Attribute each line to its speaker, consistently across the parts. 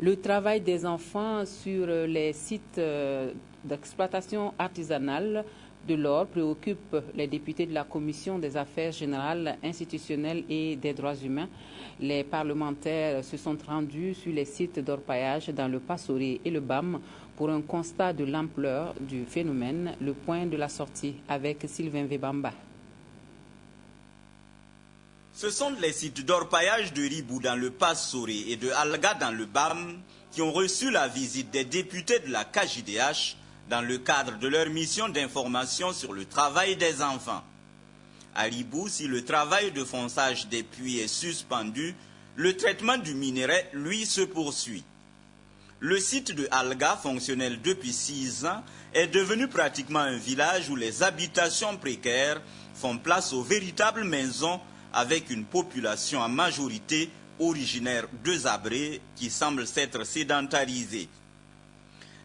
Speaker 1: Le travail des enfants sur les sites d'exploitation artisanale de l'or préoccupe les députés de la Commission des affaires générales, institutionnelles et des droits humains. Les parlementaires se sont rendus sur les sites d'orpaillage dans le Passoré et le BAM pour un constat de l'ampleur du phénomène. Le point de la sortie avec Sylvain Vebamba.
Speaker 2: Ce sont les sites d'orpaillage de Ribou dans le Passoré et de Alga dans le BAM qui ont reçu la visite des députés de la KJDH dans le cadre de leur mission d'information sur le travail des enfants. À Ribou, si le travail de fonçage des puits est suspendu, le traitement du minerai, lui, se poursuit. Le site de Alga, fonctionnel depuis 6 ans, est devenu pratiquement un village où les habitations précaires font place aux véritables maisons avec une population en majorité originaire de Zabré qui semble s'être sédentarisée.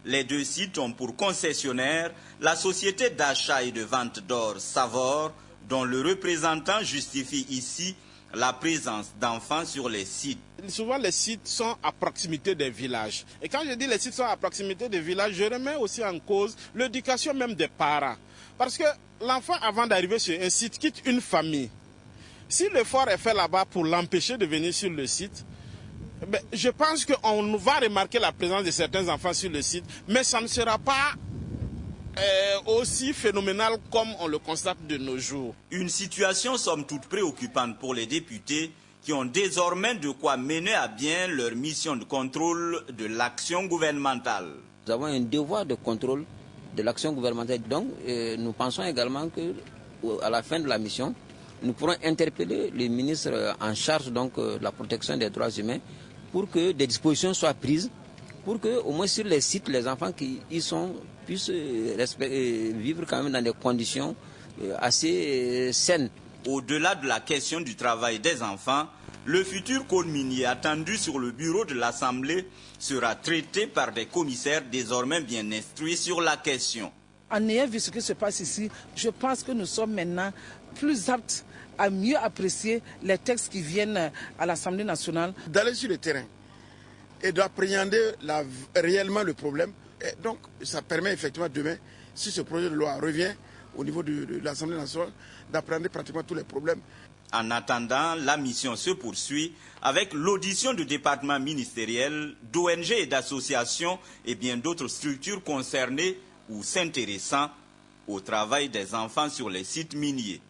Speaker 2: Les deux sites ont pour concessionnaire la société d'achat et de vente d'or Savor, dont le représentant justifie ici la présence d'enfants sur les sites.
Speaker 3: Souvent, les sites sont à proximité des villages. Et quand je dis les sites sont à proximité des villages, je remets aussi en cause l'éducation même des parents. Parce que l'enfant, avant d'arriver sur un site, quitte une famille. Si l'effort est fait là-bas pour l'empêcher de venir sur le site, je pense qu'on va remarquer la présence de certains enfants sur le site, mais ça ne sera pas aussi phénoménal comme on le constate de nos jours.
Speaker 2: Une situation somme toute préoccupante pour les députés qui ont désormais de quoi mener à bien leur mission de contrôle de l'action gouvernementale.
Speaker 4: Nous avons un devoir de contrôle de l'action gouvernementale. Donc nous pensons également qu'à la fin de la mission, nous pourrons interpeller le ministre en charge de la protection des droits humains pour que des dispositions soient prises, pour que au moins sur les sites, les enfants qui y sont puissent vivre quand même dans des conditions assez saines.
Speaker 2: Au-delà de la question du travail des enfants, le futur code minier attendu sur le bureau de l'Assemblée sera traité par des commissaires désormais bien instruits sur la question.
Speaker 5: En ayant vu ce qui se passe ici, je pense que nous sommes maintenant plus aptes à mieux apprécier les textes qui viennent à l'Assemblée nationale.
Speaker 6: D'aller sur le terrain et d'appréhender réellement le problème. Et donc, ça permet effectivement demain, si ce projet de loi revient au niveau de l'Assemblée nationale, d'appréhender pratiquement tous les problèmes.
Speaker 2: En attendant, la mission se poursuit avec l'audition de départements ministériels, d'ONG et d'associations et bien d'autres structures concernées ou s'intéressant au travail des enfants sur les sites miniers.